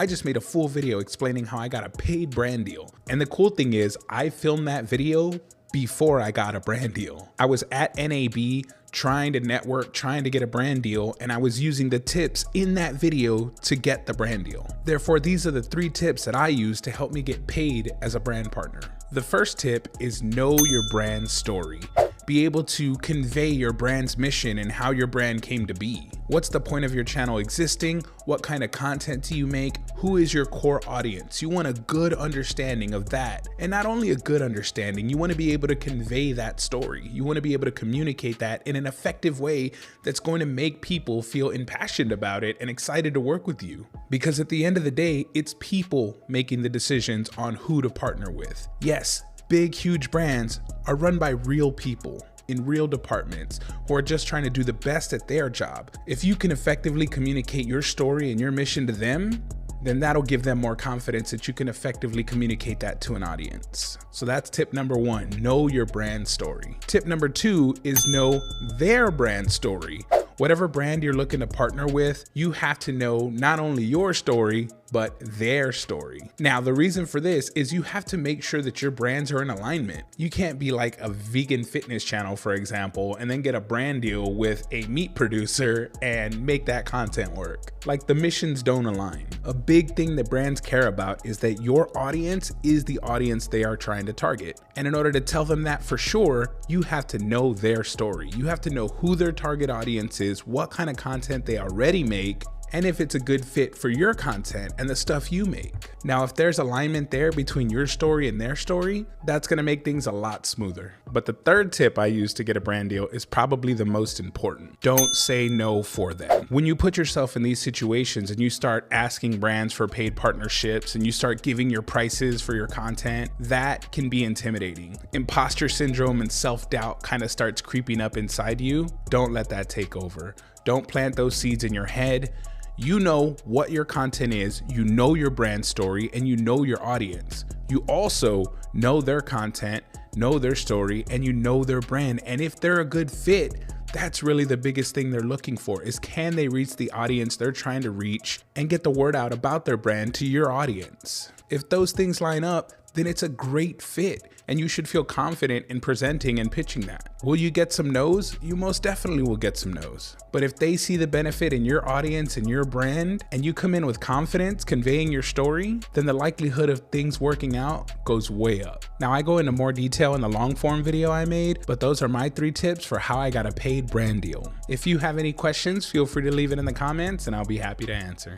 I just made a full video explaining how I got a paid brand deal. And the cool thing is I filmed that video before I got a brand deal. I was at NAB trying to network, trying to get a brand deal, and I was using the tips in that video to get the brand deal. Therefore, these are the 3 tips that I use to help me get paid as a brand partner. The first tip is know your brand story. Be able to convey your brand's mission and how your brand came to be. What's the point of your channel existing? What kind of content do you make? Who is your core audience? You want a good understanding of that. And not only a good understanding, you want to be able to convey that story. You want to be able to communicate that in an effective way that's going to make people feel impassioned about it and excited to work with you. Because at the end of the day, it's people making the decisions on who to partner with. Yes, big, huge brands are run by real people in real departments who are just trying to do the best at their job. If you can effectively communicate your story and your mission to them, then that'll give them more confidence that you can effectively communicate that to an audience. So that's tip number 1, know your brand story. Tip number 2 is know their brand story. Whatever brand you're looking to partner with, you have to know not only your story, but their story. Now, the reason for this is you have to make sure that your brands are in alignment. You can't be like a vegan fitness channel, for example, and then get a brand deal with a meat producer and make that content work. Like, the missions don't align. A big thing that brands care about is that your audience is the audience they are trying to target. And in order to tell them that for sure, you have to know their story. You have to know who their target audience is, what kind of content they already make, and if it's a good fit for your content and the stuff you make. Now, if there's alignment there between your story and their story, that's gonna make things a lot smoother. But the third tip I use to get a brand deal is probably the most important. Don't say no for them. When you put yourself in these situations and you start asking brands for paid partnerships and you start giving your prices for your content, that can be intimidating. Imposter syndrome and self-doubt kind of starts creeping up inside you. Don't let that take over. Don't plant those seeds in your head. You know what your content is, you know your brand story, and you know your audience. You also know their content, know their story, and you know their brand. And if they're a good fit, that's really the biggest thing they're looking for, is can they reach the audience they're trying to reach and get the word out about their brand to your audience? If those things line up, then it's a great fit and you should feel confident in presenting and pitching that. Will you get some no's? You most definitely will get some no's. But if they see the benefit in your audience and your brand and you come in with confidence conveying your story, then the likelihood of things working out goes way up. Now, I go into more detail in the long form video I made, but those are my 3 tips for how I got a paid brand deal. If you have any questions, feel free to leave it in the comments and I'll be happy to answer.